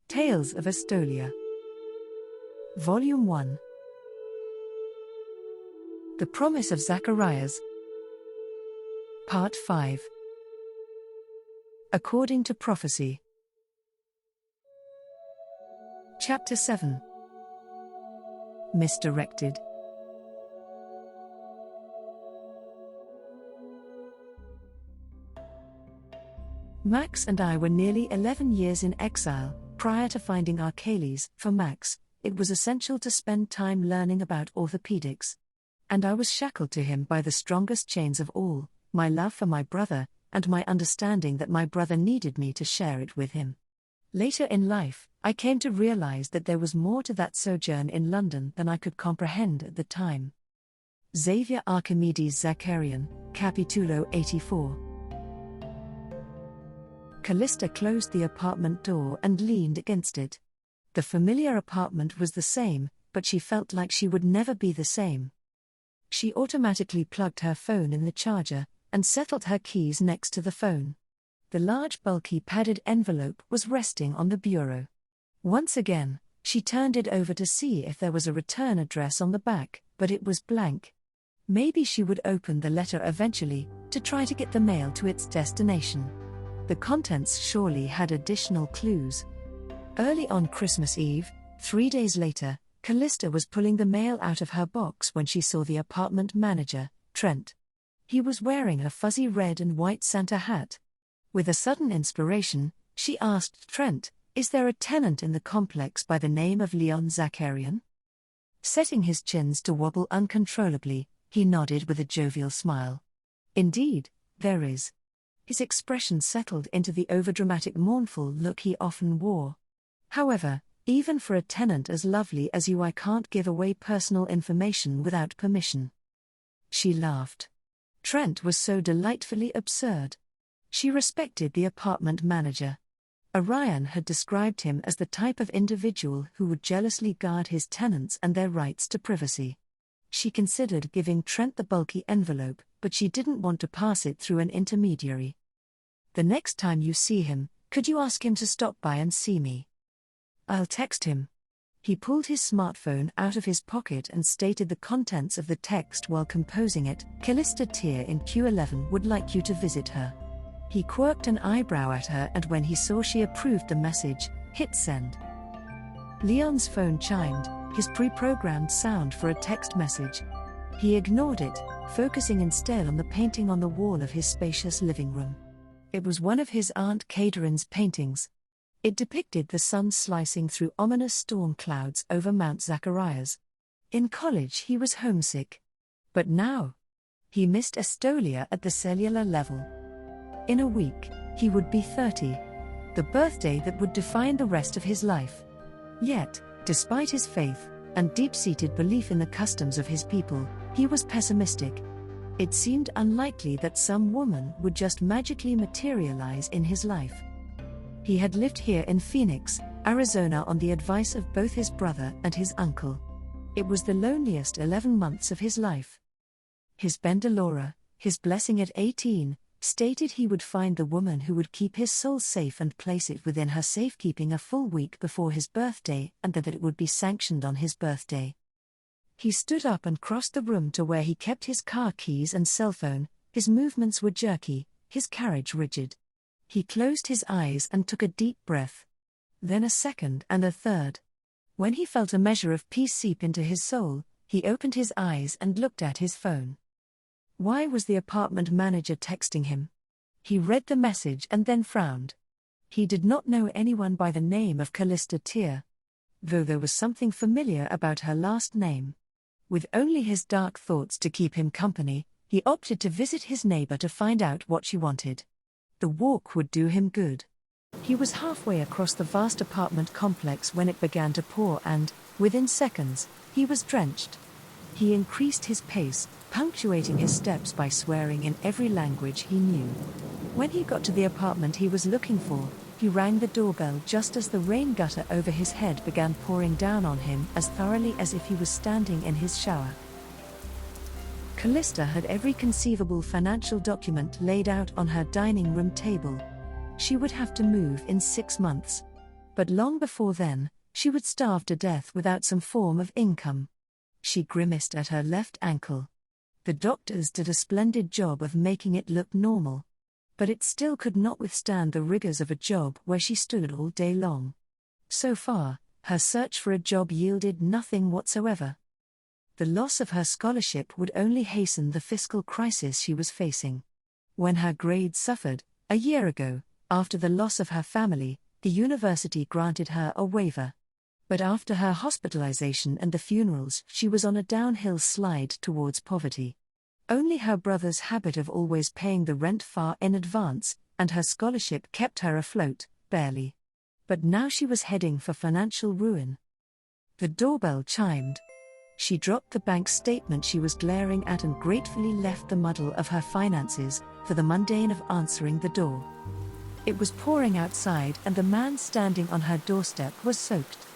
Tales of Estolia. Volume 1. The Promise of Zacharias. Part 5. According to Prophecy. Chapter 7. Misdirected. Max and I were nearly 11 years in exile. Prior to finding Archales, for Max, it was essential to spend time learning about orthopedics. And I was shackled to him by the strongest chains of all, my love for my brother, and my understanding that my brother needed me to share it with him. Later in life, I came to realize that there was more to that sojourn in London than I could comprehend at the time. Xavier Archimedes Zacharian, Capitulo 84. Callista closed the apartment door and leaned against it. The familiar apartment was the same, but she felt like she would never be the same. She automatically plugged her phone in the charger, and settled her keys next to the phone. The large bulky padded envelope was resting on the bureau. Once again, she turned it over to see if there was a return address on the back, but it was blank. Maybe she would open the letter eventually, to try to get the mail to its destination. The contents surely had additional clues. Early on Christmas Eve, 3 days later, Callista was pulling the mail out of her box when she saw the apartment manager, Trent. He was wearing a fuzzy red and white Santa hat. With a sudden inspiration, she asked Trent, "Is there a tenant in the complex by the name of Leon Zacharian?" Setting his chins to wobble uncontrollably, he nodded with a jovial smile. "Indeed, there is." His expression settled into the overdramatic mournful look he often wore. "However, even for a tenant as lovely as you, I can't give away personal information without permission." She laughed. Trent was so delightfully absurd. She respected the apartment manager. Orion had described him as the type of individual who would jealously guard his tenants and their rights to privacy. She considered giving Trent the bulky envelope, but she didn't want to pass it through an intermediary. "The next time you see him, could you ask him to stop by and see me?" "I'll text him." He pulled his smartphone out of his pocket and stated the contents of the text while composing it. "Callista Tier in Q11 would like you to visit her." He quirked an eyebrow at her, and when he saw she approved the message, hit send. Leon's phone chimed, his pre-programmed sound for a text message. He ignored it, focusing instead on the painting on the wall of his spacious living room. It was one of his Aunt Catherine's paintings. It depicted the sun slicing through ominous storm clouds over Mount Zacharias. In college he was homesick. But now, he missed Estolia at the cellular level. In a week, he would be 30. The birthday that would define the rest of his life. Yet, despite his faith, and deep-seated belief in the customs of his people, he was pessimistic. It seemed unlikely that some woman would just magically materialize in his life. He had lived here in Phoenix, Arizona on the advice of both his brother and his uncle. It was the loneliest 11 months of his life. His Bendelora, his blessing at 18, stated he would find the woman who would keep his soul safe and place it within her safekeeping a full week before his birthday, and that it would be sanctioned on his birthday. He stood up and crossed the room to where he kept his car keys and cell phone. His movements were jerky, his carriage rigid. He closed his eyes and took a deep breath. Then a second and a third. When he felt a measure of peace seep into his soul, he opened his eyes and looked at his phone. Why was the apartment manager texting him? He read the message and then frowned. He did not know anyone by the name of Callista Tier, though there was something familiar about her last name. With only his dark thoughts to keep him company, he opted to visit his neighbor to find out what she wanted. The walk would do him good. He was halfway across the vast apartment complex when it began to pour and, within seconds, he was drenched. He increased his pace, punctuating his steps by swearing in every language he knew. When he got to the apartment he was looking for, he rang the doorbell just as the rain gutter over his head began pouring down on him as thoroughly as if he was standing in his shower. Callista had every conceivable financial document laid out on her dining room table. She would have to move in 6 months. But long before then, she would starve to death without some form of income. She grimaced at her left ankle. The doctors did a splendid job of making it look normal. But it still could not withstand the rigors of a job where she stood all day long. So far, her search for a job yielded nothing whatsoever. The loss of her scholarship would only hasten the fiscal crisis she was facing. When her grades suffered, a year ago, after the loss of her family, the university granted her a waiver. But after her hospitalization and the funerals, she was on a downhill slide towards poverty. Only her brother's habit of always paying the rent far in advance, and her scholarship kept her afloat, barely. But now she was heading for financial ruin. The doorbell chimed. She dropped the bank statement she was glaring at and gratefully left the muddle of her finances for the mundane of answering the door. It was pouring outside and the man standing on her doorstep was soaked.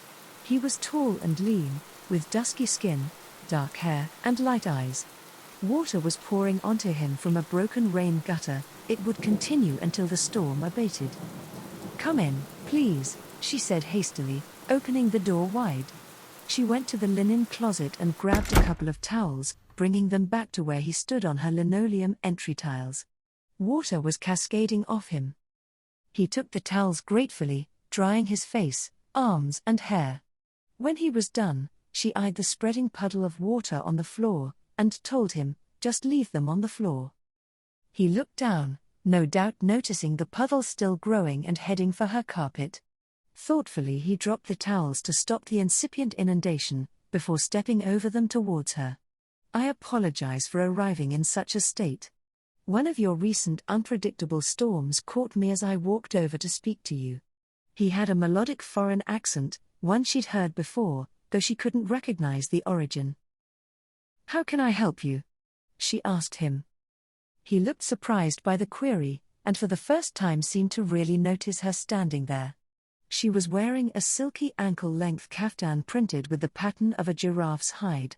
He was tall and lean, with dusky skin, dark hair, and light eyes. Water was pouring onto him from a broken rain gutter. It would continue until the storm abated. "Come in, please," she said hastily, opening the door wide. She went to the linen closet and grabbed a couple of towels, bringing them back to where he stood on her linoleum entry tiles. Water was cascading off him. He took the towels gratefully, drying his face, arms, and hair. When he was done, she eyed the spreading puddle of water on the floor, and told him, "Just leave them on the floor." He looked down, no doubt noticing the puddle still growing and heading for her carpet. Thoughtfully he dropped the towels to stop the incipient inundation, before stepping over them towards her. "I apologize for arriving in such a state. One of your recent unpredictable storms caught me as I walked over to speak to you." He had a melodic foreign accent, one she'd heard before, though she couldn't recognize the origin. "How can I help you?" she asked him. He looked surprised by the query, and for the first time seemed to really notice her standing there. She was wearing a silky ankle-length kaftan printed with the pattern of a giraffe's hide.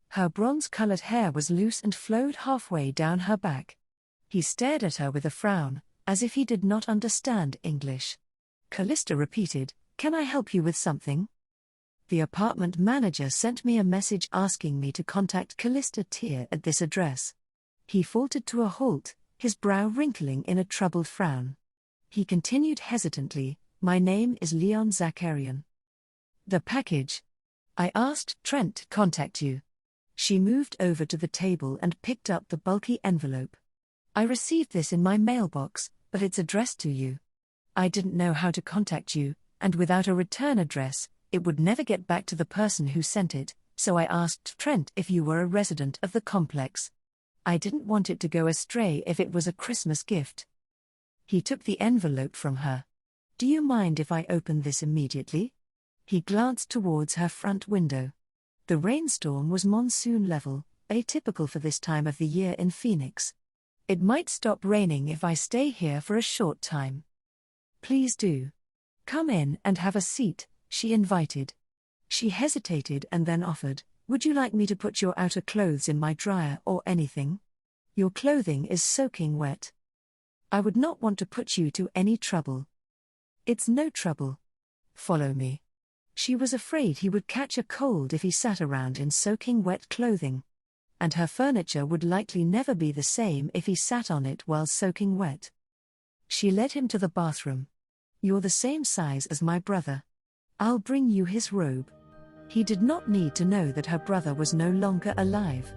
Her bronze-colored hair was loose and flowed halfway down her back. He stared at her with a frown, as if he did not understand English. Callista repeated, "Can I help you with something?" "The apartment manager sent me a message asking me to contact Callista Tier at this address." He faltered to a halt, his brow wrinkling in a troubled frown. He continued hesitantly, "My name is Leon Zakarian." "The package. I asked Trent to contact you." She moved over to the table and picked up the bulky envelope. "I received this in my mailbox, but it's addressed to you. I didn't know how to contact you, and without a return address, it would never get back to the person who sent it, so I asked Trent if you were a resident of the complex. I didn't want it to go astray if it was a Christmas gift." He took the envelope from her. "Do you mind if I open this immediately?" He glanced towards her front window. The rainstorm was monsoon level, atypical for this time of the year in Phoenix. "It might stop raining if I stay here for a short time." "Please do. Come in and have a seat," she invited. She hesitated and then offered, "Would you like me to put your outer clothes in my dryer or anything? Your clothing is soaking wet." "I would not want to put you to any trouble." "It's no trouble. Follow me." She was afraid he would catch a cold if he sat around in soaking wet clothing. And her furniture would likely never be the same if he sat on it while soaking wet. She led him to the bathroom. "You're the same size as my brother. I'll bring you his robe." He did not need to know that her brother was no longer alive.